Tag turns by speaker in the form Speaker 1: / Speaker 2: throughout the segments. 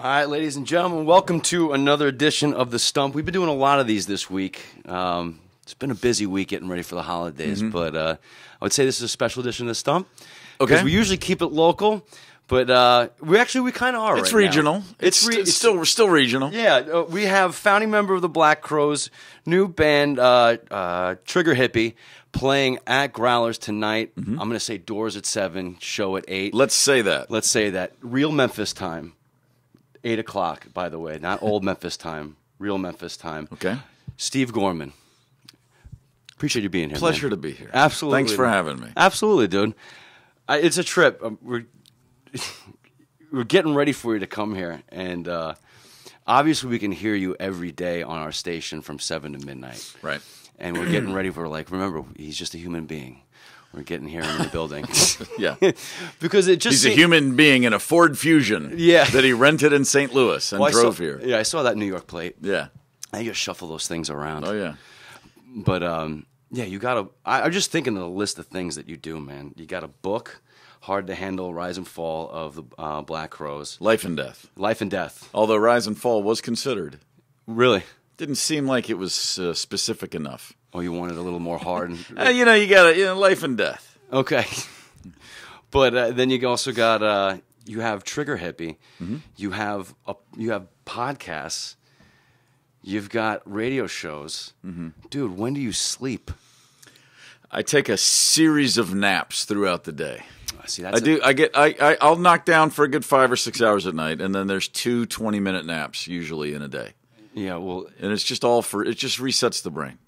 Speaker 1: All right, ladies and gentlemen, welcome to another edition of The Stump. We've been doing a lot of these this week. It's been a busy week getting ready for the holidays, but I would say this is a special edition of The Stump.
Speaker 2: Okay.
Speaker 1: Because we usually keep it local, but we kind of are
Speaker 2: It's
Speaker 1: right
Speaker 2: regional.
Speaker 1: now.
Speaker 2: It's still regional.
Speaker 1: Yeah, we have founding member of the Black Crowes, new band, Trigger Hippie, playing at Growlers tonight. I'm going to say doors at 7, show at 8.
Speaker 2: Let's say that.
Speaker 1: Let's say that. Real Memphis time. 8 o'clock, by the way. Not old Memphis time. Real Memphis time.
Speaker 2: Okay.
Speaker 1: Steve Gorman. Appreciate you being here,
Speaker 2: Pleasure
Speaker 1: man.
Speaker 2: to be here.
Speaker 1: Absolutely.
Speaker 2: Thanks for having me.
Speaker 1: Absolutely, dude. It's a trip. We're getting ready for you to come here, and obviously we can hear you every day on our station from 7 to midnight.
Speaker 2: Right.
Speaker 1: And we're getting ready for, remember, he's just a human being. We're getting here in the building.
Speaker 2: Yeah.
Speaker 1: Because it just
Speaker 2: He's a human being in a Ford Fusion that he rented in St. Louis and drove here.
Speaker 1: Yeah, I saw that New York plate.
Speaker 2: Yeah.
Speaker 1: I just shuffle those things around.
Speaker 2: Oh, yeah.
Speaker 1: But, yeah, you got to – I'm just thinking of the list of things that you do, man. You got a book, Hard to Handle, Rise and Fall of the Black Crowes.
Speaker 2: Life and Death.
Speaker 1: Life and Death.
Speaker 2: Although Rise and Fall was considered.
Speaker 1: Really?
Speaker 2: Didn't seem like it was specific enough.
Speaker 1: Oh, you wanted a little more hard?
Speaker 2: You got to, Life and Death.
Speaker 1: Okay. But then you also got you have Trigger Hippie. You have podcasts. You've got radio shows. Dude, when do you sleep?
Speaker 2: I take a series of naps throughout the day.
Speaker 1: See,
Speaker 2: I'll knock down for a good 5 or 6 hours at night, and then there's 2 20-minute naps usually in a day.
Speaker 1: Yeah, well,
Speaker 2: and it's just it just resets the brain.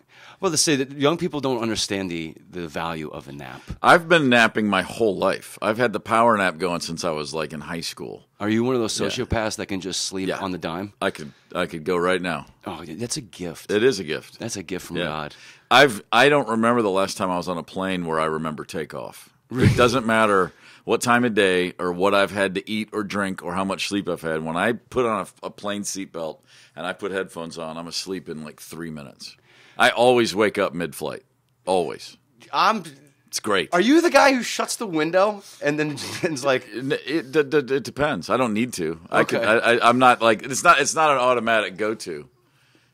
Speaker 1: Well, to say that young people don't understand the value of a nap.
Speaker 2: I've been napping my whole life. I've had the power nap going since I was in high school.
Speaker 1: Are you one of those sociopaths that can just sleep on the dime?
Speaker 2: I could go right now.
Speaker 1: Oh, that's a gift.
Speaker 2: It is a gift.
Speaker 1: That's a gift from God.
Speaker 2: I don't remember the last time I was on a plane where I remember takeoff. It doesn't matter what time of day or what I've had to eat or drink or how much sleep I've had. When I put on a plane seatbelt and I put headphones on, I'm asleep in 3 minutes. I always wake up mid-flight. Always. It's great.
Speaker 1: Are you the guy who shuts the window and then is like?
Speaker 2: It depends. I don't need to.
Speaker 1: Okay.
Speaker 2: I'm not it's not an automatic go-to.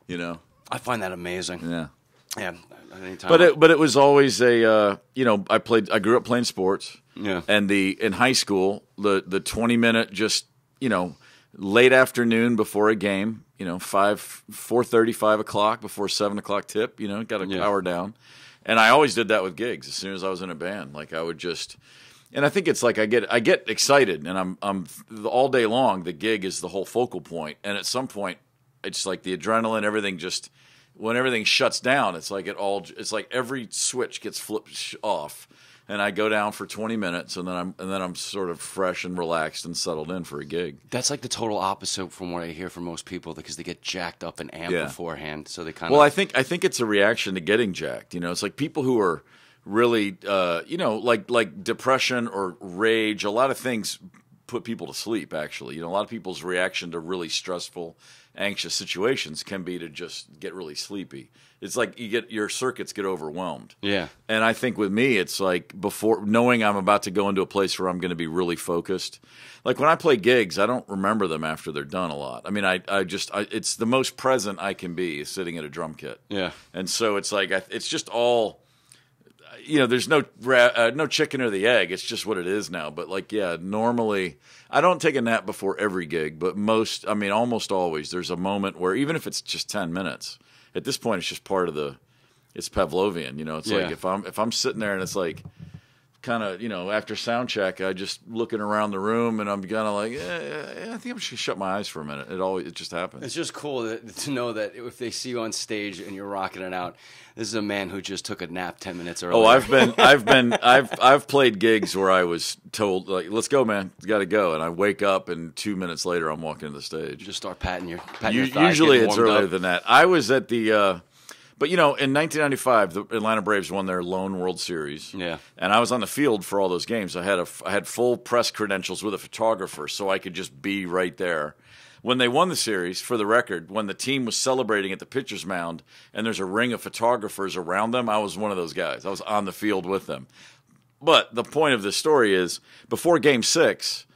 Speaker 1: I find that amazing.
Speaker 2: Yeah.
Speaker 1: Yeah. Anytime.
Speaker 2: But it was always I grew up playing sports.
Speaker 1: Yeah.
Speaker 2: And in high school, the 20-minute just late afternoon before a game, 4:30, 5 o'clock before 7 o'clock tip, got to power down. And I always did that with gigs as soon as I was in a band. I would just, and I think it's I get excited, and I'm all day long. The gig is the whole focal point, and at some point, it's the adrenaline, everything just when everything shuts down, it's like every switch gets flipped off. And I go down for 20 minutes, and then I'm sort of fresh and relaxed and settled in for a gig.
Speaker 1: That's the total opposite from what I hear from most people because they get jacked up and amped beforehand. So they kind of.
Speaker 2: Well, I think it's a reaction to getting jacked. It's like people who are really, like depression or rage. A lot of things put people to sleep. Actually, a lot of people's reaction to really stressful, anxious situations can be to just get really sleepy. It's like your circuits get overwhelmed. Yeah. And I think with me, it's before knowing I'm about to go into a place where I'm going to be really focused. When I play gigs, I don't remember them after they're done a lot. I mean, it's the most present I can be is sitting at a drum kit. Yeah. And so it's it's just all, there's no chicken or the egg. It's just what it is now. But normally I don't take a nap before every gig, but almost always there's a moment where even if it's just 10 minutes, at this point, it's just part of it's Pavlovian, It's if I'm sitting there and it's kind of, after sound check, I just looking around the room and I'm kind of I think I'm just gonna shut my eyes for a minute. It just happens.
Speaker 1: It's just cool to know that if they see you on stage and you're rocking it out, this is a man who just took a nap 10 minutes earlier.
Speaker 2: Oh, I've played gigs where I was told let's go, man, you got to go, and I wake up and 2 minutes later I'm walking to the stage.
Speaker 1: You just start patting your thighs.
Speaker 2: Usually it's earlier than that. I was at the. But, in 1995, the Atlanta Braves won their lone World Series. Yeah. And I was on the field for all those games. I had full press credentials with a photographer, so I could just be right there. When they won the series, for the record, when the team was celebrating at the pitcher's mound and there's a ring of photographers around them, I was one of those guys. I was on the field with them. But the point of this story is, before Game 6,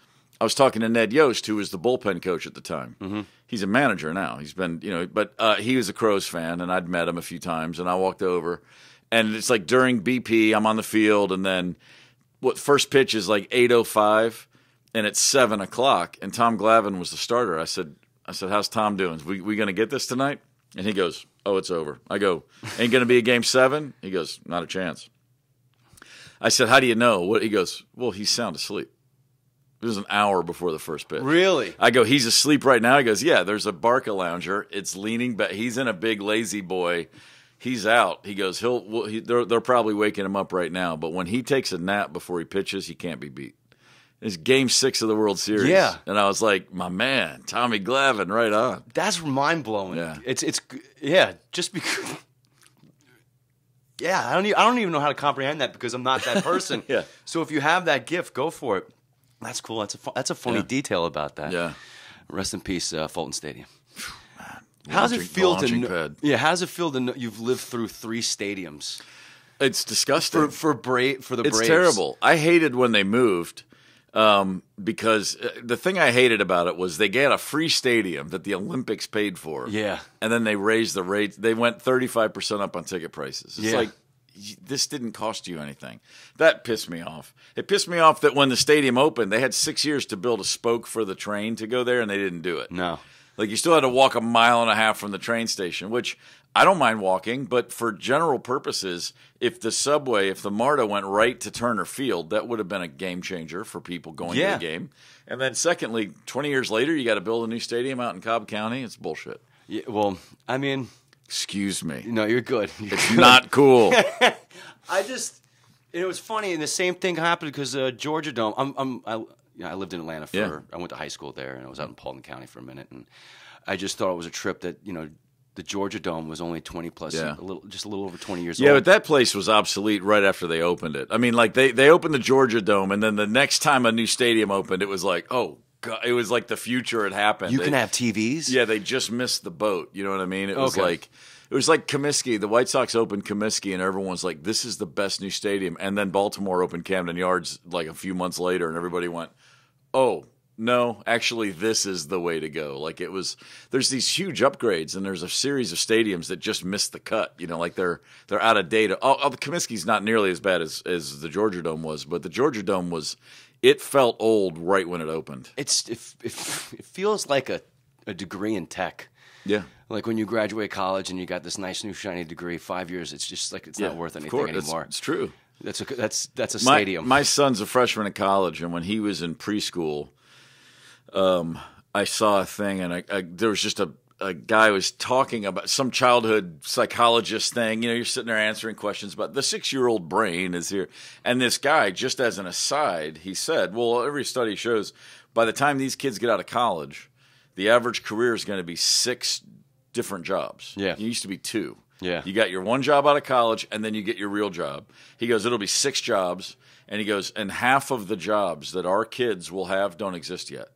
Speaker 2: was talking to Ned Yost, who was the bullpen coach at the time. He's a manager now. He's been, but he was a Crows fan, and I'd met him a few times, and I walked over, and it's like during BP, I'm on the field, and then first pitch is like 8:05, and it's 7 o'clock, and Tom Glavine was the starter. I said, how's Tom doing? We going to get this tonight? And he goes, oh, it's over. I go, ain't going to be a game 7? He goes, not a chance. I said, how do you know? He goes, well, he's sound asleep. It was an hour before the first pitch.
Speaker 1: Really?
Speaker 2: I go, he's asleep right now? He goes, yeah, there's a Barca lounger. It's leaning back. He's in a big lazy boy. He's out. He goes, they're probably waking him up right now. But when he takes a nap before he pitches, he can't be beat. It's game 6 of the World Series.
Speaker 1: Yeah.
Speaker 2: And I was like, my man, Tommy Glavine, right on.
Speaker 1: That's mind-blowing.
Speaker 2: Yeah.
Speaker 1: It's just because... Yeah, I don't even know how to comprehend that because I'm not that person.
Speaker 2: Yeah.
Speaker 1: So if you have that gift, go for it. That's cool. That's a funny detail about that.
Speaker 2: Yeah.
Speaker 1: Rest in peace, Fulton Stadium.
Speaker 2: How does it feel to know?
Speaker 1: Yeah, how does it feel to know you've lived through 3 stadiums?
Speaker 2: It's disgusting.
Speaker 1: For the Braves.
Speaker 2: It's terrible. I hated when they moved. Because the thing I hated about it was they got a free stadium that the Olympics paid for.
Speaker 1: Yeah.
Speaker 2: And then they raised the rates. They went 35% up on ticket prices. It's like, this didn't cost you anything. That pissed me off. It pissed me off that when the stadium opened, they had 6 years to build a spoke for the train to go there, and they didn't do it.
Speaker 1: No.
Speaker 2: Like, you still had to walk 1.5 miles from the train station, which I don't mind walking, but for general purposes, if the MARTA went right to Turner Field, that would have been a game changer for people going to the game. And then secondly, 20 years later, you got to build a new stadium out in Cobb County. It's bullshit.
Speaker 1: Yeah, well, I mean...
Speaker 2: Excuse me.
Speaker 1: No, you're good.
Speaker 2: It's not cool.
Speaker 1: It was funny, and the same thing happened because Georgia Dome, I lived in Atlanta I went to high school there, and I was out in Paulding County for a minute, and I just thought it was a trip that, the Georgia Dome was only 20 plus, just a little over 20 years old.
Speaker 2: Yeah, but that place was obsolete right after they opened it. I mean, like they opened the Georgia Dome, and then the next time a new stadium opened, it was like, oh God, it was like the future had happened.
Speaker 1: You can have TVs?
Speaker 2: Yeah, they just missed the boat. You know what I mean? It was like Comiskey. The White Sox opened Comiskey, and everyone was like, this is the best new stadium. And then Baltimore opened Camden Yards like a few months later, and everybody went, oh, no, actually, this is the way to go. Like there's these huge upgrades, and there's a series of stadiums that just missed the cut. Like they're out of date. The Comiskey's not nearly as bad as the Georgia Dome was, but the Georgia Dome it felt old right when it opened.
Speaker 1: It feels like a degree in tech.
Speaker 2: Yeah.
Speaker 1: Like when you graduate college and you got this nice new shiny degree, 5 years, it's just like it's not worth anything anymore.
Speaker 2: It's true.
Speaker 1: That's a stadium.
Speaker 2: My son's a freshman in college, and when he was in preschool, I saw a thing, and there was just a guy was talking about some childhood psychologist thing. You're sitting there answering questions about the 6-year-old brain is here. And this guy, just as an aside, he said, well, every study shows by the time these kids get out of college, the average career is going to be 6 different jobs.
Speaker 1: Yeah.
Speaker 2: It used to be 2.
Speaker 1: Yeah.
Speaker 2: You got your one job out of college, and then you get your real job. He goes, it'll be 6 jobs. And he goes, and half of the jobs that our kids will have don't exist yet.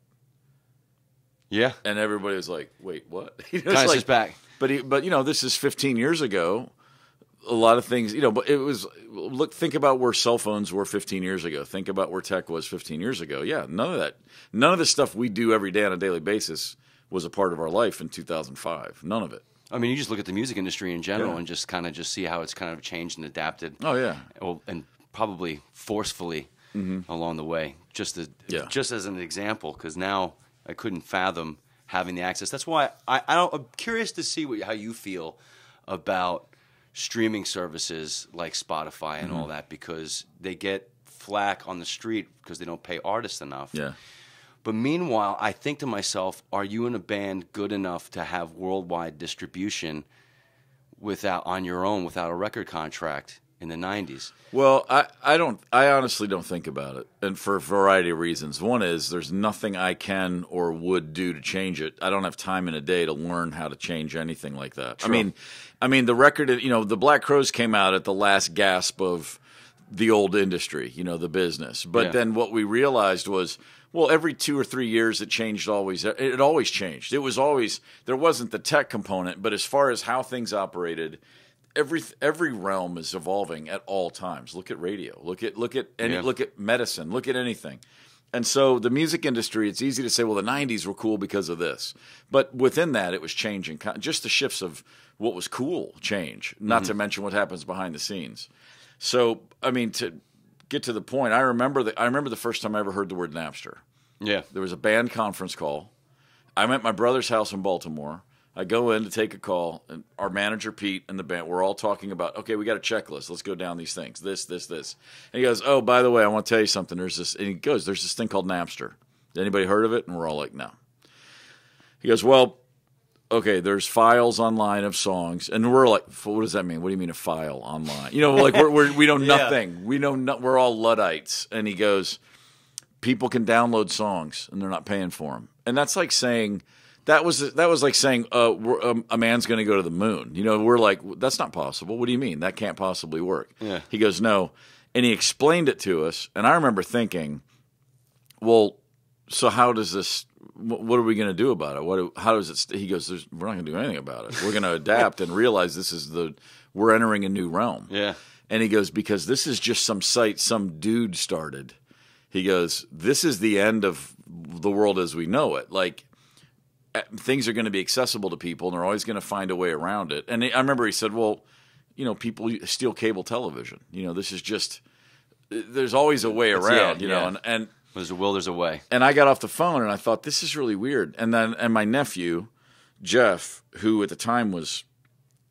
Speaker 1: Yeah.
Speaker 2: And everybody was like, wait, what?
Speaker 1: Kind of sits back.
Speaker 2: But this is 15 years ago. A lot of things, but it was, think about where cell phones were 15 years ago. Think about where tech was 15 years ago. Yeah, none of the stuff we do every day on a daily basis was a part of our life in 2005. None of it.
Speaker 1: I mean, you just look at the music industry in general and just see how it's kind of changed and adapted.
Speaker 2: Oh, yeah.
Speaker 1: And probably forcefully along the way, just as an example, because now I couldn't fathom having the access. That's why I'm curious to see how you feel about streaming services like Spotify and all that, because they get flack on the street because they don't pay artists enough.
Speaker 2: Yeah.
Speaker 1: But meanwhile, I think to myself, are you in a band good enough to have worldwide distribution on your own without a record contract in the 90s?
Speaker 2: Well, I honestly don't think about it, and for a variety of reasons. One is there's nothing I can or would do to change it. I don't have time in a day to learn how to change anything like that.
Speaker 1: True.
Speaker 2: I mean, the record, the Black Crowes came out at the last gasp of the old industry, the business. But then what we realized was, well, every 2 or 3 years it changed always. It always changed. It was always, there wasn't the tech component, but as far as how things operated, every realm is evolving at all times. Look at radio. Look at medicine. Look at anything. And so the music industry, it's easy to say, well, the 90s were cool because of this. But within that, it was changing. Just the shifts of what was cool change, not to mention what happens behind the scenes. So, I mean, to get to the point, I remember the first time I ever heard the word Napster.
Speaker 1: Yeah.
Speaker 2: There was a band conference call. I'm at my brother's house in Baltimore. I go in to take a call, and our manager, Pete, and the band, we're all talking about, okay, we got a checklist. Let's go down these things, this. And he goes, oh, by the way, I want to tell you something. There's this thing called Napster. Anybody heard of it? And we're all like, no. He goes, well, okay, there's files online of songs. And we're like, what does that mean? What do you mean a file online? You know, like we know nothing. We know we're all Luddites. And he goes, people can download songs, and they're not paying for them. And that's like saying... That was like saying a man's going to go to the moon. You know, we're like, that's not possible. What do you mean? That can't possibly work. Yeah. He goes, no. And he explained it to us. And I remember thinking, well, so how does this, what are we going to do about it? How does it, he goes, we're not going to do anything about it. We're going to adapt and realize we're entering a new realm. Yeah. And he goes, because this is just some site some dude started. He goes, this is the end of the world as we know it. Like, things are going to be accessible to people, and they're always going to find a way around it. And I remember he said, well, you know, people steal cable television. You know, this is just, there's always a way around, you know. And
Speaker 1: there's a will, there's a way.
Speaker 2: And I got off the phone, and I thought, this is really weird. And my nephew, Jeff, who at the time was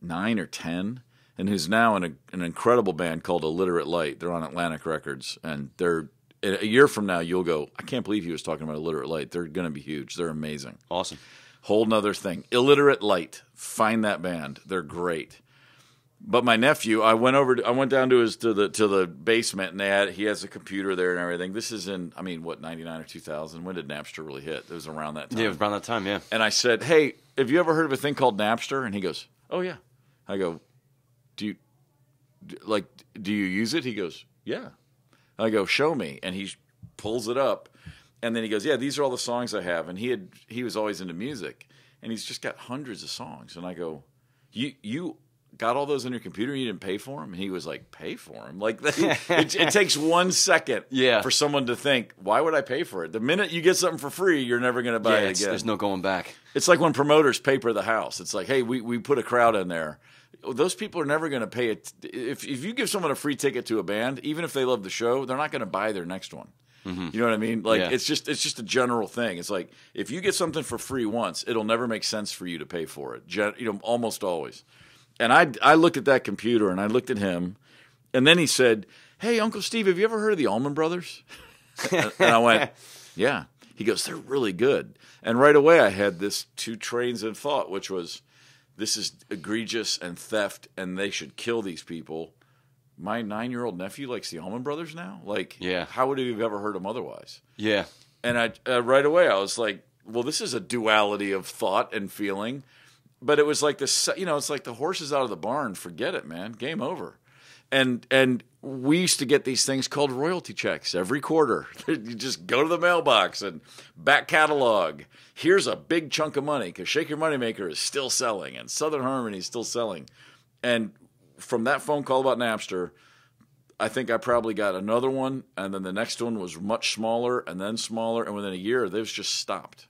Speaker 2: 9 or 10, and who's now in an incredible band called Illiterate Light. They're on Atlantic Records, and they're, a year from now, you'll go, I can't believe he was talking about Illiterate Light. They're going to be huge. They're amazing.
Speaker 1: Awesome.
Speaker 2: Whole nother thing. Illiterate Light. Find that band. They're great. But my nephew, I went down to the basement, and he has a computer there and everything. This is in, 99 or 2000? When did Napster really hit? It was around that time.
Speaker 1: Yeah, it was around that time, yeah.
Speaker 2: And I said, hey, have you ever heard of a thing called Napster? And he goes, oh, yeah. I go, do you use it? He goes, yeah. I go, show me. And he pulls it up. And then he goes, yeah, these are all the songs I have. And he was always into music. And he's just got hundreds of songs. And I go, you got all those on your computer and you didn't pay for them? And he was like, pay for them? Like, it takes 1 second for someone to think, why would I pay for it? The minute you get something for free, you're never going to buy it again.
Speaker 1: There's no going back.
Speaker 2: It's like when promoters paper the house. It's like, hey, we put a crowd in there. Those people are never going to pay it. If you give someone a free ticket to a band, even if they love the show, they're not going to buy their next one. Mm-hmm. You know what I mean? Like it's just a general thing. It's like if you get something for free once, it'll never make sense for you to pay for it. Almost always. And I looked at that computer and I looked at him, and then he said, "Hey, Uncle Steve, have you ever heard of the Allman Brothers?" And I went, "Yeah." He goes, "They're really good." And right away, I had this two trains of thought, which was, this is egregious and theft, and they should kill these people. My 9-year-old nephew likes the Allman Brothers now? Like, how would he have ever heard them otherwise? Yeah. And I right away, I was like, well, this is a duality of thought and feeling. But it was like this, it's like the horse is out of the barn. Forget it, man. Game over. And we used to get these things called royalty checks every quarter. You just go to the mailbox and back catalog. Here's a big chunk of money because Shake Your Moneymaker is still selling and Southern Harmony is still selling. And from that phone call about Napster, I think I probably got another one, and then the next one was much smaller and then smaller, and within a year, they've just stopped.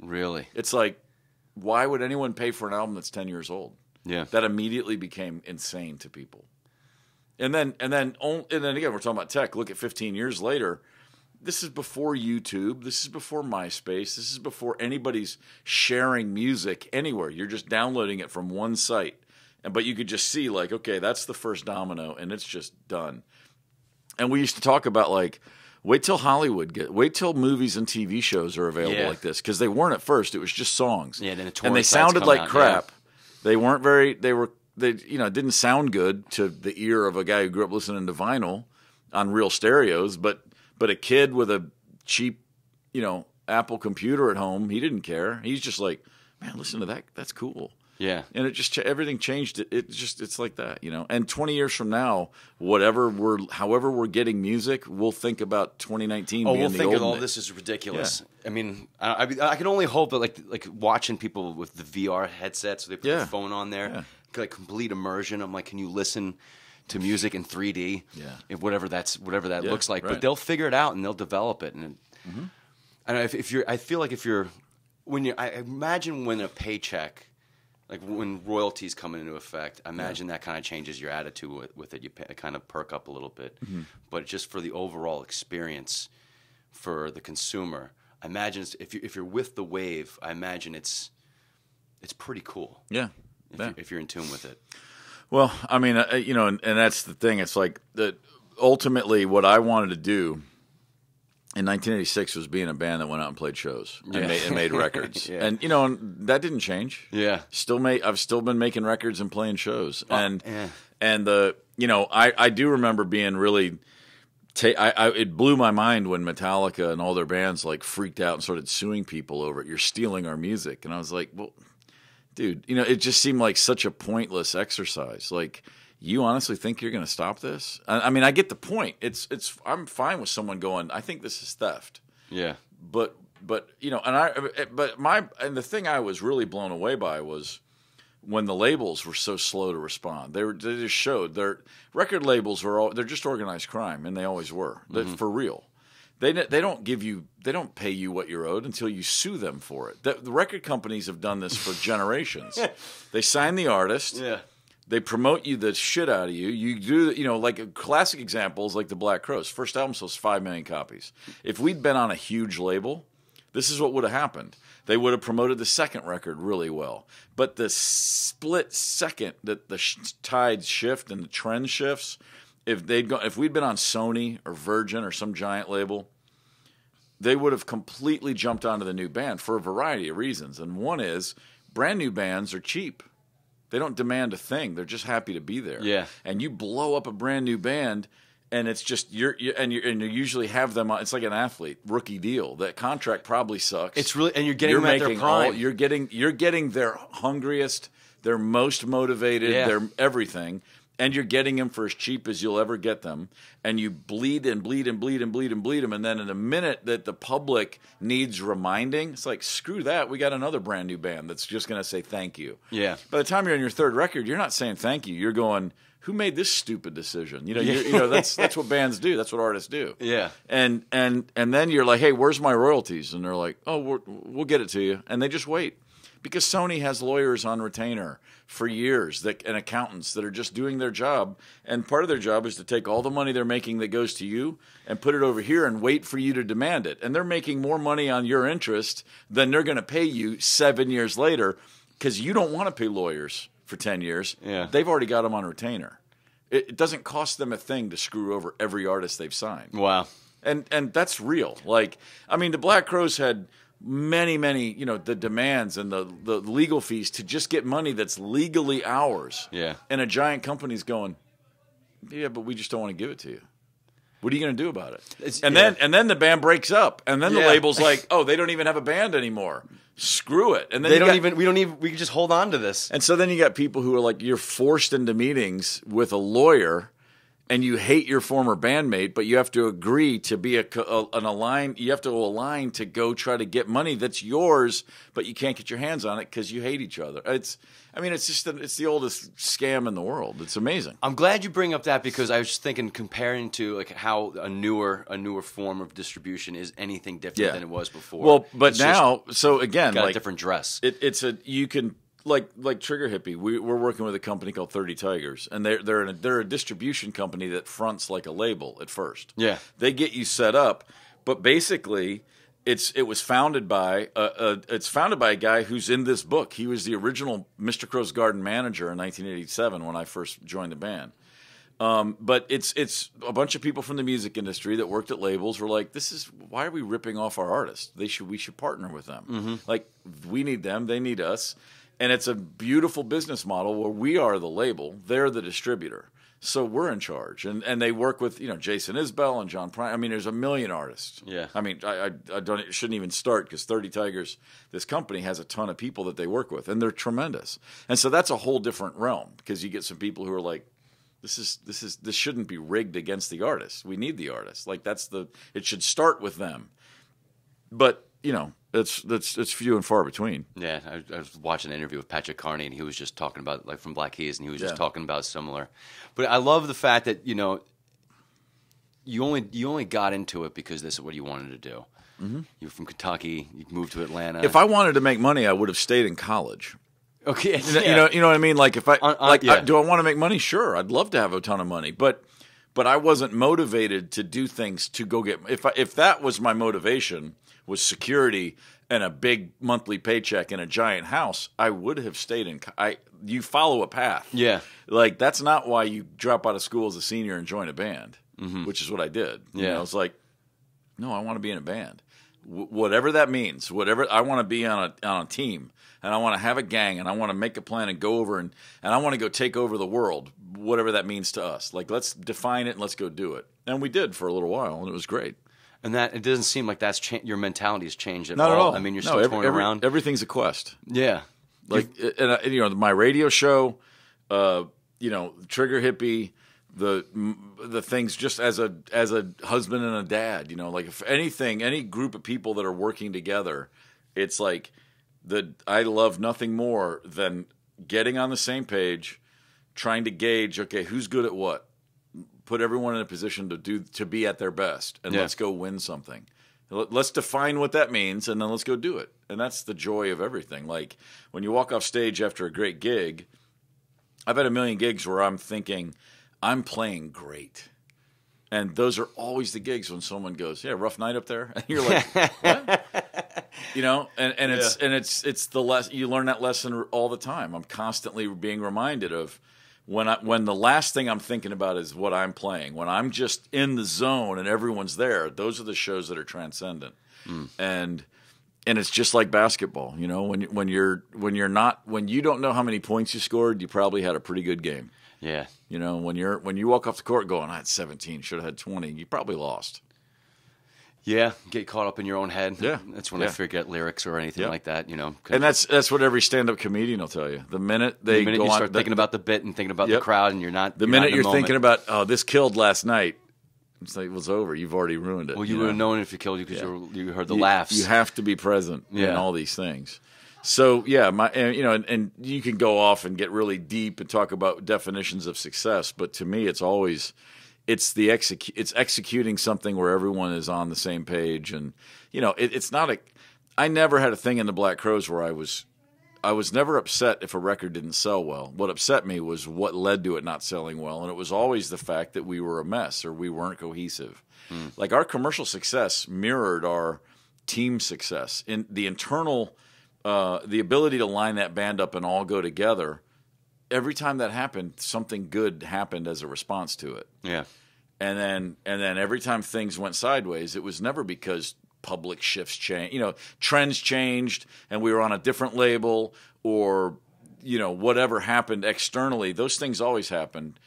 Speaker 2: Really? It's like, why would anyone pay for an album that's 10 years old? Yeah. That immediately became insane to people. And then again, we're talking about tech. Look at 15 years later. This is before YouTube. This is before MySpace. This is before anybody's sharing music anywhere. You're just downloading it from one site. But you could just see, like, okay, that's the first domino, and it's just done. And we used to talk about, like, wait till movies and TV shows are available like this, because they weren't at first. It was just songs. Yeah, and they sounded like crap. Yeah. They weren't very. They didn't sound good to the ear of a guy who grew up listening to vinyl on real stereos. But a kid with a cheap, Apple computer at home, he didn't care. He's just like, man, listen to that. That's cool. Yeah, and it just everything changed. It's like that, And 20 years from now, however we're getting music, we'll think about 2019. Oh, we'll think all
Speaker 1: this is ridiculous. Yeah. I mean, I can only hope that like watching people with the VR headsets, so they put their phone on there, like complete immersion. I'm like, can you listen to music in 3D? Yeah, whatever that looks like. Right. But they'll figure it out and they'll develop it. And I don't know if you're. I feel like if you're when you. I imagine when a paycheck, like when royalties come into effect, I imagine that kind of changes your attitude with it. You kind of perk up a little bit, but just for the overall experience for the consumer, I imagine if you're with the wave, I imagine it's pretty cool.
Speaker 2: Yeah.
Speaker 1: If you're in tune with it.
Speaker 2: Well, I mean, and that's the thing. It's like that. Ultimately, what I wanted to do in 1986 was be in a band that went out and played shows and made records. And and that didn't change. Yeah, I've still been making records and playing shows. I do remember being really. It blew my mind when Metallica and all their bands like freaked out and started suing people over it. You're stealing our music, and I was like, well, dude, it just seemed like such a pointless exercise. Like, you honestly think you're going to stop this? I mean, I get the point. I'm fine with someone going, I think this is theft. Yeah. But the thing I was really blown away by was when the labels were so slow to respond. They just showed their record labels they're just organized crime, and they always were. For real. They don't pay you what you're owed until you sue them for it. The record companies have done this for generations. They sign the artist. Yeah. They promote you the shit out of you. You do, like classic examples like the Black Crowes. First album sells 5 million copies. If we'd been on a huge label, this is what would have happened. They would have promoted the second record really well. But the split second that the tides shift and the trend shifts, if we'd been on Sony or Virgin or some giant label, they would have completely jumped onto the new band for a variety of reasons. And one is brand new bands are cheap. They don't demand a thing. They're just happy to be there. Yeah. And you blow up a brand new band, and it's just you usually have them on. It's like an athlete rookie deal. That contract probably sucks.
Speaker 1: It's really, and you're getting them at their prime.
Speaker 2: You're getting their hungriest, their most motivated, their everything. And you're getting them for as cheap as you'll ever get them. And you bleed and bleed and bleed and bleed and bleed them. And then in a minute that the public needs reminding, it's like, screw that. We got another brand new band that's just going to say thank you. Yeah. By the time you're on your third record, you're not saying thank you. You're going, who made this stupid decision? That's what bands do. That's what artists do. Yeah. And then you're like, hey, where's my royalties? And they're like, oh, we'll get it to you. And they just wait. Because Sony has lawyers on retainer for years and accountants that are just doing their job. And part of their job is to take all the money they're making that goes to you and put it over here and wait for you to demand it. And they're making more money on your interest than they're going to pay you 7 years later because you don't want to pay lawyers for 10 years. Yeah. They've already got them on retainer. It doesn't cost them a thing to screw over every artist they've signed. Wow. And that's real. Like, I mean, the Black Crowes had many, the demands and the legal fees to just get money that's legally ours. Yeah. And a giant company's going, yeah, but we just don't want to give it to you. What are you going to do about it? And then the band breaks up, and then the label's like, oh, they don't even have a band anymore. Screw it. And then
Speaker 1: we can just hold on to this.
Speaker 2: And so then you got people who are like, you're forced into meetings with a lawyer, and you hate your former bandmate, but you have to agree to be an align. You have to align to go try to get money that's yours, but you can't get your hands on it because you hate each other. It's the oldest scam in the world. It's amazing.
Speaker 1: I'm glad you bring up that because I was just thinking, comparing to like how a newer form of distribution is anything different than it was before.
Speaker 2: Well, but it's now, so again,
Speaker 1: got a different dress.
Speaker 2: You can. Like Trigger Hippie, we're working with a company called 30 Tigers, and they're a distribution company that fronts like a label at first. Yeah, they get you set up, but basically, it was founded by a guy who's in this book. He was the original Mr. Crow's Garden manager in 1987 when I first joined the band. But it's a bunch of people from the music industry that worked at labels were like, why are we ripping off our artists? We should partner with them. Mm-hmm. Like, we need them, they need us. And it's a beautiful business model where we are the label, they're the distributor. So we're in charge. And they work with, Jason Isbell and John Prine. I mean, there's a million artists. Yeah. I mean, I shouldn't even start because 30 Tigers, this company has a ton of people that they work with, and they're tremendous. And so that's a whole different realm because you get some people who are like, this shouldn't be rigged against the artist. We need the artist. Like it should start with them. But, it's few and far between.
Speaker 1: Yeah, I was watching an interview with Patrick Carney, and he was just talking about, like, from Black Keys, and he was just talking about similar. But I love the fact that, you only got into it because this is what you wanted to do. You're from Kentucky. You moved to Atlanta.
Speaker 2: If I wanted to make money, I would have stayed in college.
Speaker 1: Okay,
Speaker 2: You know what I mean? Like if I
Speaker 1: yeah.
Speaker 2: do I want to make money? Sure, I'd love to have a ton of money, but I wasn't motivated to do things to go get. If that was my motivation, was security and a big monthly paycheck and a giant house, I would have stayed in. You follow a path.
Speaker 1: Yeah,
Speaker 2: like that's not why you drop out of school as a senior and join a band, which is what I did.
Speaker 1: Yeah,
Speaker 2: you know, it's like, no, I want to be in a band, whatever that means. Whatever I want to be on a team. And I want to have a gang, and I want to make a plan and go over, and I want to go take over the world, whatever that means to us. Like, let's define it and let's go do it. And we did for a little while, and it was great.
Speaker 1: And that it doesn't seem like that's your mentality has changed
Speaker 2: Not at all.
Speaker 1: I mean, you're still touring around.
Speaker 2: Everything's a quest.
Speaker 1: Yeah,
Speaker 2: like and you know, my radio show, you know, Trigger Hippie, the things just as a husband and a dad. You know, like if anything, any group of people that are working together, it's like. I love nothing more than getting on the same page, trying to gauge, okay, who's good at what? Put everyone in a position to be at their best, and let's go win something. Let's define what that means, and then let's go do it. And that's the joy of everything. Like when you walk off stage after a great gig, I've had a million gigs where I'm thinking, I'm playing great. And those are always the gigs when someone goes, "Yeah, rough night up there," and you're like, "What?" You know, and it's the you learn that lesson all the time. I'm constantly being reminded of when the last thing I'm thinking about is what I'm playing. When I'm just in the zone and everyone's there, those are the shows that are transcendent. And it's just like basketball. You know, when you don't know how many points you scored, you probably had a pretty good game.
Speaker 1: Yeah.
Speaker 2: You know, when you walk off the court going, I had 17, should have had 20, you probably lost.
Speaker 1: Yeah, get caught up in your own head.
Speaker 2: Yeah.
Speaker 1: That's when I forget lyrics or anything like that, you know.
Speaker 2: And that's what every stand-up comedian will tell you. The minute
Speaker 1: you start thinking about the bit and thinking about the crowd and you're not
Speaker 2: you're thinking about, oh, this killed last night, it's like, it was over. You've already ruined it.
Speaker 1: Well, you would have known if you killed you because you heard the laughs.
Speaker 2: You have to be present in all these things. So yeah, and you can go off and get really deep and talk about definitions of success, but to me, it's always it's executing something where everyone is on the same page, and you know, it's not a. I never had a thing in the Black Crowes where I was never upset if a record didn't sell well. What upset me was what led to it not selling well, and it was always the fact that we were a mess or we weren't cohesive. Like our commercial success mirrored our team success in the internal. The ability to line that band up and all go together, every time that happened, something good happened as a response to it.
Speaker 1: Yeah.
Speaker 2: And then every time things went sideways, it was never because public shifts changed. You know, trends changed and we were on a different label or, you know, whatever happened externally. Those things always happened.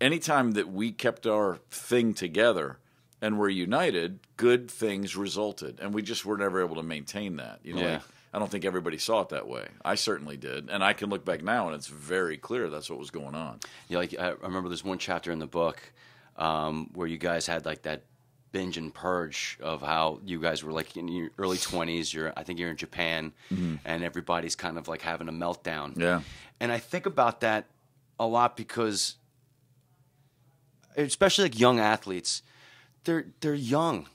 Speaker 2: Anytime that we kept our thing together and were united, good things resulted. And we just were never able to maintain that. You know, like, I don't think everybody saw it that way. I certainly did. And I can look back now, and it's very clear that's what was going on. Yeah,
Speaker 1: like I remember there's one chapter in the book where you guys had like that binge and purge of how you guys were like in your early 20s. I think you're in Japan, and everybody's kind of like having a meltdown.
Speaker 2: Yeah.
Speaker 1: And I think about that a lot because, especially like young athletes, they're young.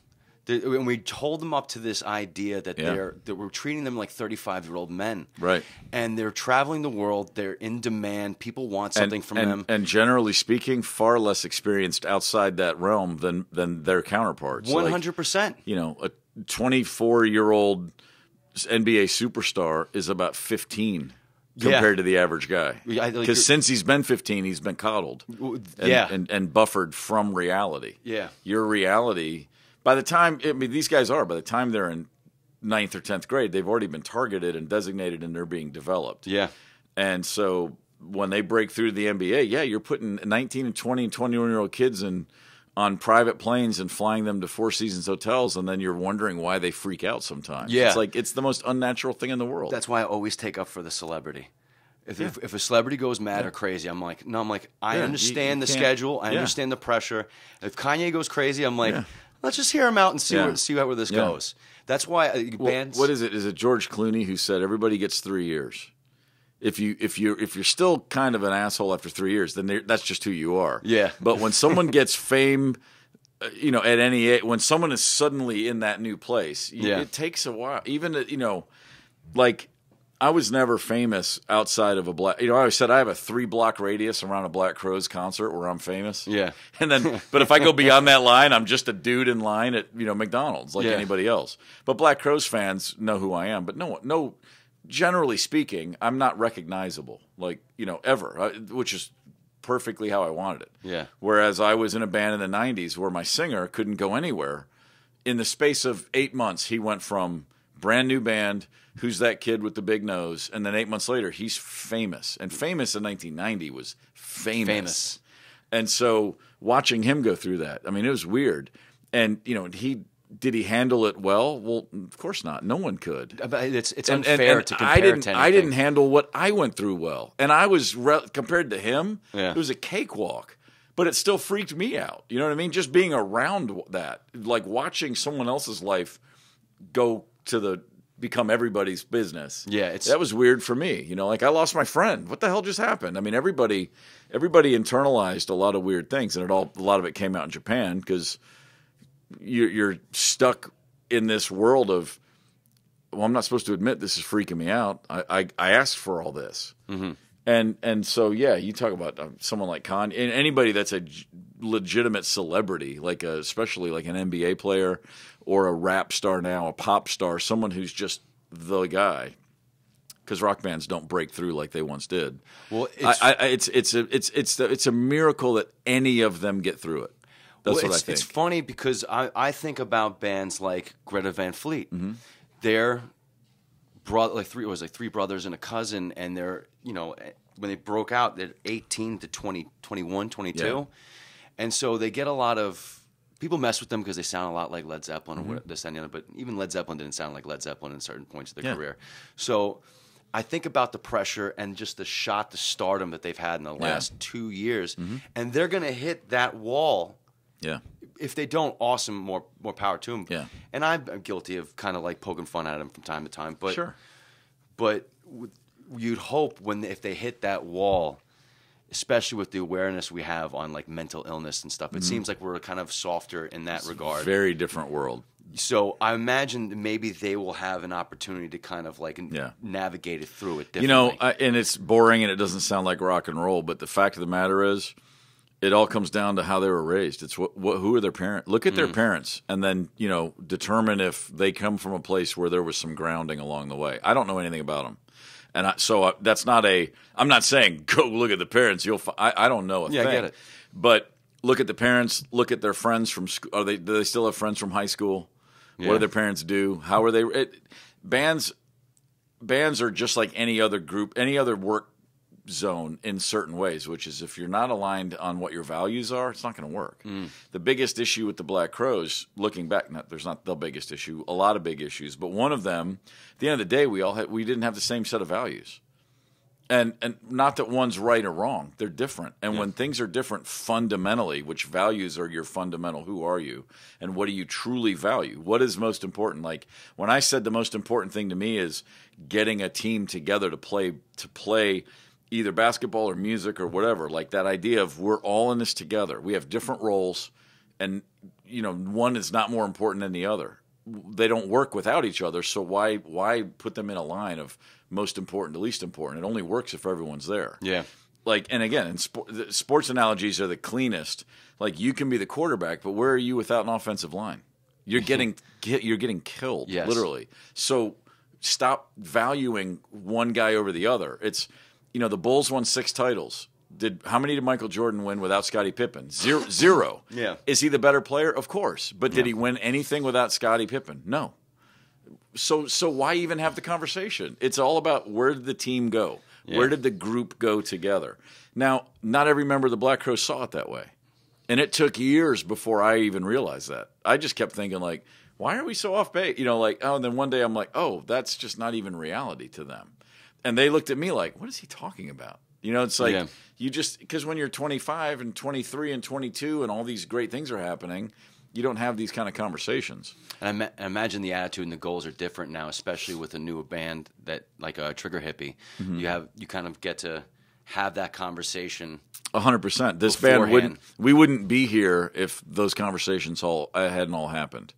Speaker 1: And we hold them up to this idea that that we're treating them like 35-year-old men,
Speaker 2: right? And
Speaker 1: they're traveling the world. They're in demand. People want something from them.
Speaker 2: And generally speaking, far less experienced outside that realm than their counterparts.
Speaker 1: 100%.
Speaker 2: You know, a 24-year-old NBA superstar is about 15 compared to the average guy. Because since he's been 15, he's been coddled, and buffered from reality.
Speaker 1: Yeah,
Speaker 2: your reality. By the time these guys by the time they're in 9th or 10th grade, they've already been targeted and designated, and they're being developed.
Speaker 1: Yeah,
Speaker 2: and so when they break through the NBA, you're putting 19 and 20 and 21-year-old kids on private planes and flying them to Four Seasons hotels, and then you're wondering why they freak out sometimes.
Speaker 1: Yeah,
Speaker 2: it's like it's the most unnatural thing in the world.
Speaker 1: That's why I always take up for the celebrity. If a celebrity goes mad or crazy, I'm like, I understand the schedule, I understand the pressure. If Kanye goes crazy, I'm like. Let's just hear him out and see where this goes. That's why bands.
Speaker 2: What is it? Is it George Clooney who said everybody gets 3 years? If you're still kind of an asshole after 3 years, then that's just who you are.
Speaker 1: Yeah.
Speaker 2: But when someone gets fame, at any age, when someone is suddenly in that new place,
Speaker 1: Yeah.
Speaker 2: it takes a while. Even, like I was never famous outside of a black. I always said I have a 3-block radius around a Black Crowes concert where I'm famous.
Speaker 1: Yeah.
Speaker 2: And then, but if I go beyond that line, I'm just a dude in line at McDonald's like anybody else. But Black Crowes fans know who I am. But no. Generally speaking, I'm not recognizable, ever, which is perfectly how I wanted it.
Speaker 1: Yeah.
Speaker 2: Whereas I was in a band in the 90s where my singer couldn't go anywhere. In the space of 8 months, he went from brand new band, who's that kid with the big nose, and then 8 months later, he's famous. And famous in 1990 was famous. And so watching him go through that, I mean, it was weird. And, did he handle it well? Well, of course not. No one could.
Speaker 1: It's unfair to compare to anything.
Speaker 2: I didn't handle what I went through well. And I was, compared to him, it was a cakewalk. But it still freaked me out. You know what I mean? Just being around that. Like watching someone else's life go to become everybody's business.
Speaker 1: Yeah.
Speaker 2: That was weird for me. Like I lost my friend. What the hell just happened? I mean, everybody internalized a lot of weird things. And a lot of it came out in Japan because you're stuck in this world of, well, I'm not supposed to admit this is freaking me out. I asked for all this. Mm-hmm. And so, yeah, you talk about someone like Kanye, and anybody that's a legitimate celebrity, especially like an NBA player or a rap star now, a pop star, someone who's just the guy. Because rock bands don't break through like they once did. Well, it's a miracle that any of them get through it. That's what I think.
Speaker 1: It's funny because I think about bands like Greta Van Fleet. Mm-hmm. They're three brothers and a cousin, and they're when they broke out, they're 18 to 20, 21, 22, yeah. And so they get a lot of people mess with them because they sound a lot like Led Zeppelin or this and the other. But even Led Zeppelin didn't sound like Led Zeppelin in certain points of their career. So I think about the pressure and just the shot to stardom that they've had in the last 2 years, and they're going to hit that wall.
Speaker 2: Yeah.
Speaker 1: If they don't, awesome, more power to them.
Speaker 2: Yeah.
Speaker 1: And I'm guilty of kind of like poking fun at them from time to time. But
Speaker 2: sure.
Speaker 1: But you'd hope if they hit that wall, especially with the awareness we have on like mental illness and stuff, it seems like we're kind of softer in that regard.
Speaker 2: Very different world.
Speaker 1: So I imagine maybe they will have an opportunity to kind of like navigate it through it differently.
Speaker 2: And it's boring and it doesn't sound like rock and roll, but the fact of the matter is, it all comes down to how they were raised. It's who are their parents. Look at their parents, and then determine if they come from a place where there was some grounding along the way. I don't know anything about them, and that's not a. I'm not saying go look at the parents. I don't know a thing.
Speaker 1: I get it.
Speaker 2: But look at the parents. Look at their friends from school. Do they still have friends from high school? Yeah. What do their parents do? How are they? Bands are just like any other group, any other work zone in certain ways, which is if you're not aligned on what your values are, it's not going to work. The biggest issue with the Black Crowes, looking back, there's not the biggest issue, a lot of big issues, but one of them, at the end of the day, we didn't have the same set of values. And not that one's right or wrong, they're different. And when things are different fundamentally, which values are your fundamental, who are you, and what do you truly value? What is most important? Like when I said the most important thing to me is getting a team together to play either basketball or music or whatever, like that idea of we're all in this together. We have different roles, and one is not more important than the other. They don't work without each other, so why put them in a line of most important to least important? It only works if everyone's there.
Speaker 1: Yeah.
Speaker 2: And again, sports analogies are the cleanest. Like you can be the quarterback, but where are you without an offensive line? You're getting killed, literally. So stop valuing one guy over the other. It's the Bulls won 6 titles. How many did Michael Jordan win without Scottie Pippen? Zero.
Speaker 1: Yeah.
Speaker 2: Is he the better player? Of course. But did he win anything without Scottie Pippen? No. So why even have the conversation? It's all about where did the team go? Yeah. Where did the group go together? Now, not every member of the Black Crowes saw it that way. And it took years before I even realized that. I just kept thinking like, why are we so off base? And then one day I'm like, oh, that's just not even reality to them. And they looked at me like, what is he talking about? It's like you just – because when you're 25 and 23 and 22 and all these great things are happening, you don't have these kind of conversations.
Speaker 1: And I imagine the attitude and the goals are different now, especially with a newer band that like Trigger Hippie. Mm-hmm. You kind of get to have that conversation.
Speaker 2: 100%. This
Speaker 1: beforehand.
Speaker 2: we wouldn't be here if those conversations hadn't all happened.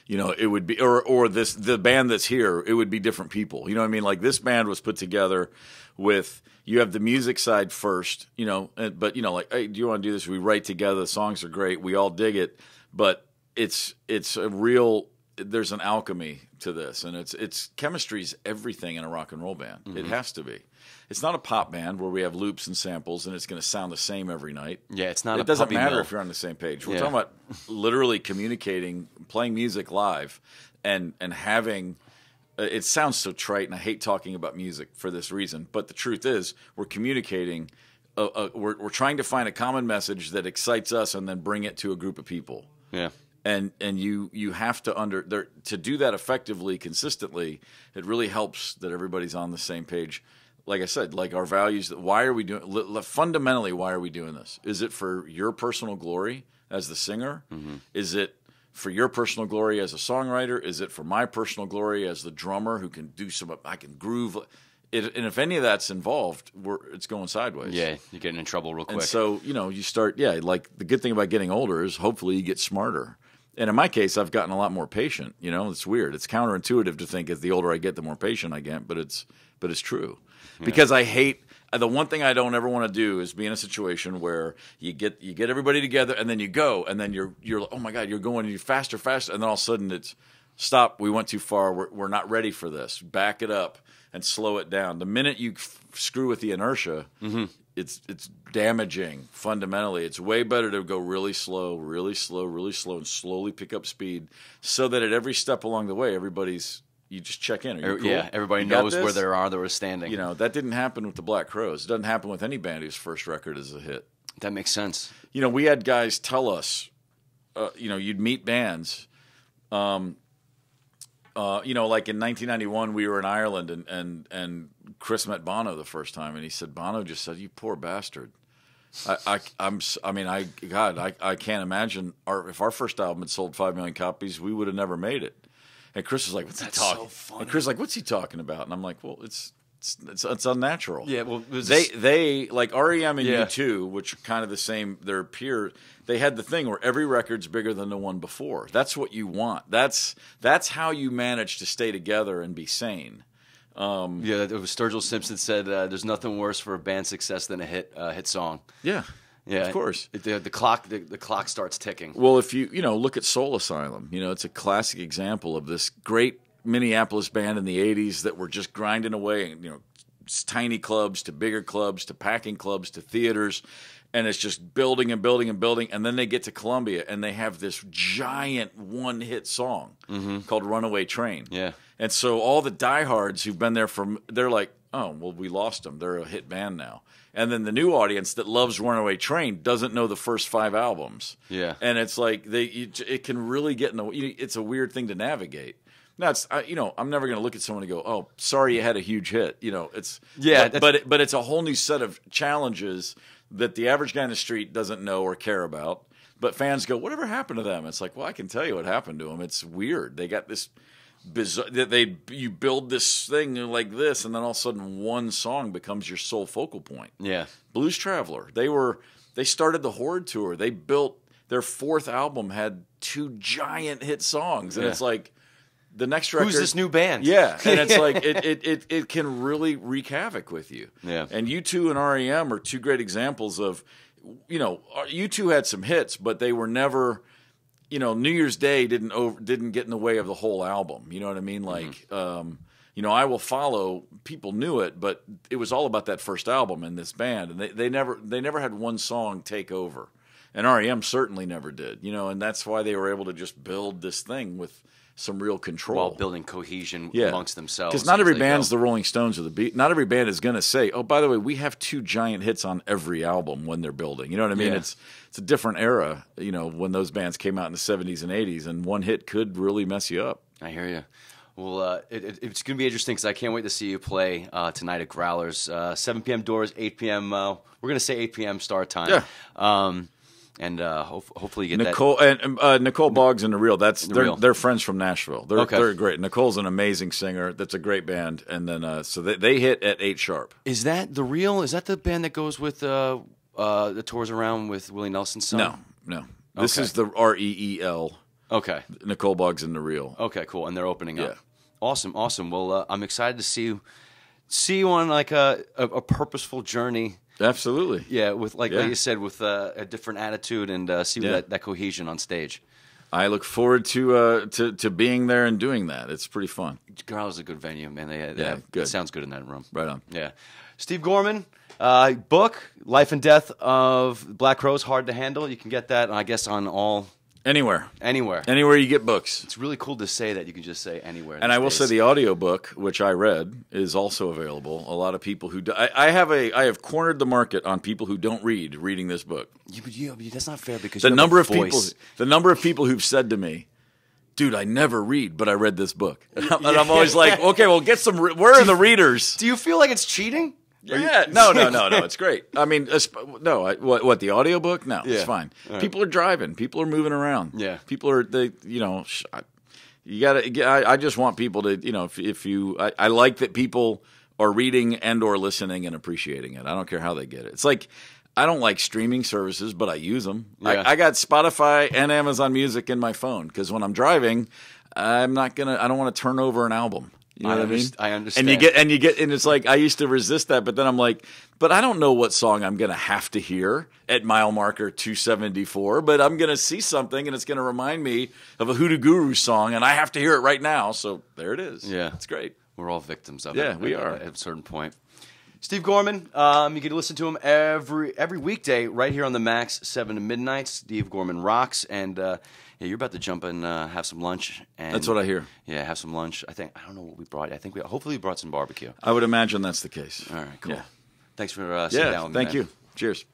Speaker 2: You know, it would be, or the band that's here, it would be different people. You know what I mean? Like this band was put together with, you have the music side first, you know, but you know, like, hey, do you want to do this? We write together. The songs are great. We all dig it, but it's a real, there's an alchemy to this, and it's chemistry's everything in a rock and roll band. Mm-hmm. It has to be. It's not a pop band where we have loops and samples and it's going to sound the same every night.
Speaker 1: Yeah, it's not.
Speaker 2: It doesn't matter if you're on the same page. We're talking about literally communicating, playing music live, and having. It sounds so trite, and I hate talking about music for this reason. But the truth is, we're communicating. We're trying to find a common message that excites us, and then bring it to a group of people.
Speaker 1: Yeah.
Speaker 2: And you have to to do that effectively, consistently. It really helps that everybody's on the same page. Like I said, like our values. Why are we doing? Fundamentally, why are we doing this? Is it for your personal glory as the singer? Mm-hmm. Is it for your personal glory as a songwriter? Is it for my personal glory as the drummer who can do I can groove? And if any of that's involved, it's going sideways.
Speaker 1: Yeah, you're getting in trouble real quick.
Speaker 2: And so you start. Yeah, like the good thing about getting older is hopefully you get smarter. And in my case, I've gotten a lot more patient. You know, it's weird. It's counterintuitive to think as the older I get, the more patient I get. But it's true. Because I hate the one thing I don't ever want to do is be in a situation where you get everybody together and then you go and then you're oh my God, you're going faster and then all of a sudden it's stop, we went too far, we're not ready for this, back it up and slow it down. The minute you screw with the inertia, mm-hmm. it's damaging fundamentally. It's way better to go really slow, and slowly pick up speed so that at every step along the way you just check in. Are you cool?
Speaker 1: Yeah, everybody knows where they were standing.
Speaker 2: You know, that didn't happen with the Black Crowes. It doesn't happen with any band whose first record is a hit.
Speaker 1: That makes sense.
Speaker 2: You know, we had guys tell us, you'd meet bands. Like in 1991, we were in Ireland, and Chris met Bono the first time, and he said, Bono just said, "You poor bastard." I can't imagine if our first album had sold 5 million copies, we would have never made it. And Chris was like, "What's he talking?"
Speaker 1: So funny.
Speaker 2: And Chris was like, "What's he talking about?" And I'm like, "Well, it's unnatural."
Speaker 1: Yeah, well,
Speaker 2: they like REM and U2, which are kind of the same. Their peer, they had the thing where every record's bigger than the one before. That's what you want. That's how you manage to stay together and be sane.
Speaker 1: It was Sturgill Simpson said, "There's nothing worse for a band success than a hit song."
Speaker 2: Yeah. Yeah, of course.
Speaker 1: The clock starts ticking.
Speaker 2: Well, if you look at Soul Asylum, it's a classic example of this great Minneapolis band in the 80s that were just grinding away, tiny clubs to bigger clubs to packing clubs to theaters, and it's just building and building and building, and then they get to Columbia and they have this giant one-hit song called Runaway Train.
Speaker 1: Yeah.
Speaker 2: And so all the diehards who've been there they're like, oh, well, we lost them. They're a hit band now. And then the new audience that loves Runaway Train doesn't know the first 5 albums.
Speaker 1: Yeah.
Speaker 2: And it's like it can really get in the way. It's a weird thing to navigate. Now, I'm never going to look at someone and go, "Oh, sorry, you had a huge hit." But it's a whole new set of challenges that the average guy in the street doesn't know or care about. But fans go, "Whatever happened to them?" It's like, well, I can tell you what happened to them. It's weird. They got this bizarre. You build this thing like this, and then all of a sudden, one song becomes your sole focal point.
Speaker 1: Yeah,
Speaker 2: Blues Traveler. They started the Horde tour. They built their 4th album had 2 giant hit songs, and it's like. The next record,
Speaker 1: who's this new band?
Speaker 2: Yeah, and it's like it can really wreak havoc with you.
Speaker 1: Yeah,
Speaker 2: and U2 and REM are 2 great examples of, U2 had some hits, but they were never, New Year's Day didn't get in the way of the whole album. You know what I mean? Like, I Will Follow. People knew it, but it was all about that first album and this band, and they never had one song take over, and REM certainly never did. And that's why they were able to just build this thing with some real control.
Speaker 1: While building cohesion amongst themselves.
Speaker 2: Because not every band's the Rolling Stones or the Beatles. Not every band is going to say, oh, by the way, we have 2 giant hits on every album when they're building. You know what I mean?
Speaker 1: Yeah.
Speaker 2: It's a different era, when those bands came out in the 70s and 80s, and one hit could really mess you up.
Speaker 1: I hear you. Well, it's going to be interesting because I can't wait to see you play tonight at Growlers. 7 p.m. doors, 8 p.m. We're going to say 8 p.m. start time.
Speaker 2: Yeah.
Speaker 1: And hopefully you get
Speaker 2: Nicole
Speaker 1: that.
Speaker 2: and Nicole Boggs and the Real.
Speaker 1: Real.
Speaker 2: They're friends from Nashville. They're
Speaker 1: Okay.
Speaker 2: great. Nicole's an amazing singer. That's a great band. And then so they hit at 8 sharp.
Speaker 1: Is that the Real? Is that the band that goes with the tours around with Willie Nelson's son?
Speaker 2: No. This
Speaker 1: Okay.
Speaker 2: is the REEL.
Speaker 1: Okay.
Speaker 2: Nicole Boggs and the Real.
Speaker 1: Okay, cool. And they're opening up.
Speaker 2: Yeah.
Speaker 1: Awesome. Well, I'm excited to see you on like a purposeful journey.
Speaker 2: Absolutely.
Speaker 1: Yeah, with like
Speaker 2: Yeah.
Speaker 1: you said, with a different attitude and see
Speaker 2: Yeah.
Speaker 1: that cohesion on stage.
Speaker 2: I look forward to being there and doing that. It's pretty fun.
Speaker 1: Girl is a good venue, man.
Speaker 2: Good.
Speaker 1: It sounds good in that room.
Speaker 2: Right on.
Speaker 1: Yeah. Steve Gorman, book Life and Death of Black Crowes, hard to handle. You can get that, I guess, on
Speaker 2: Anywhere you get books.
Speaker 1: It's really cool to say that you can just say anywhere.
Speaker 2: And I will say the audiobook, which I read, is also available. A lot of people who I have cornered the market on people who don't reading this book.
Speaker 1: That's not fair because
Speaker 2: The
Speaker 1: you have
Speaker 2: number
Speaker 1: a
Speaker 2: of people
Speaker 1: voice.
Speaker 2: the number of people who've said to me, "Dude, I never read, but I read this book." And I'm always like, "Okay, well, get some. Where are the readers?"
Speaker 1: Do you feel like it's cheating?
Speaker 2: Yeah, no, it's great. I mean, what the audiobook? No,
Speaker 1: Yeah.
Speaker 2: it's fine.
Speaker 1: Right.
Speaker 2: People are driving. People are moving around.
Speaker 1: Yeah.
Speaker 2: People are, you gotta, I just want people to, I like that people are reading and or listening and appreciating it. I don't care how they get it. It's like, I don't like streaming services, but I use them.
Speaker 1: Yeah.
Speaker 2: I got Spotify and Amazon Music in my phone because when I'm driving, I don't want to turn over an album. You know what I mean?
Speaker 1: I understand.
Speaker 2: And it's like I used to resist that, but then I'm like, but I don't know what song I'm going to have to hear at mile marker 274, but I'm going to see something and it's going to remind me of a Hoodoo Guru song and I have to hear it right now. So there it is.
Speaker 1: Yeah.
Speaker 2: It's great.
Speaker 1: We're all victims of it.
Speaker 2: Yeah, we are.
Speaker 1: At a certain point. Steve Gorman, you can listen to him every weekday right here on the Max, 7 to midnight. Steve Gorman rocks, and you're about to jump and have some lunch. And,
Speaker 2: That's what I hear.
Speaker 1: Yeah, have some lunch. I don't know what we brought. Hopefully we brought some barbecue.
Speaker 2: I would imagine that's the case.
Speaker 1: All right, cool.
Speaker 2: Yeah.
Speaker 1: Thanks for sitting down with me.
Speaker 2: Thank
Speaker 1: man.
Speaker 2: you. Cheers.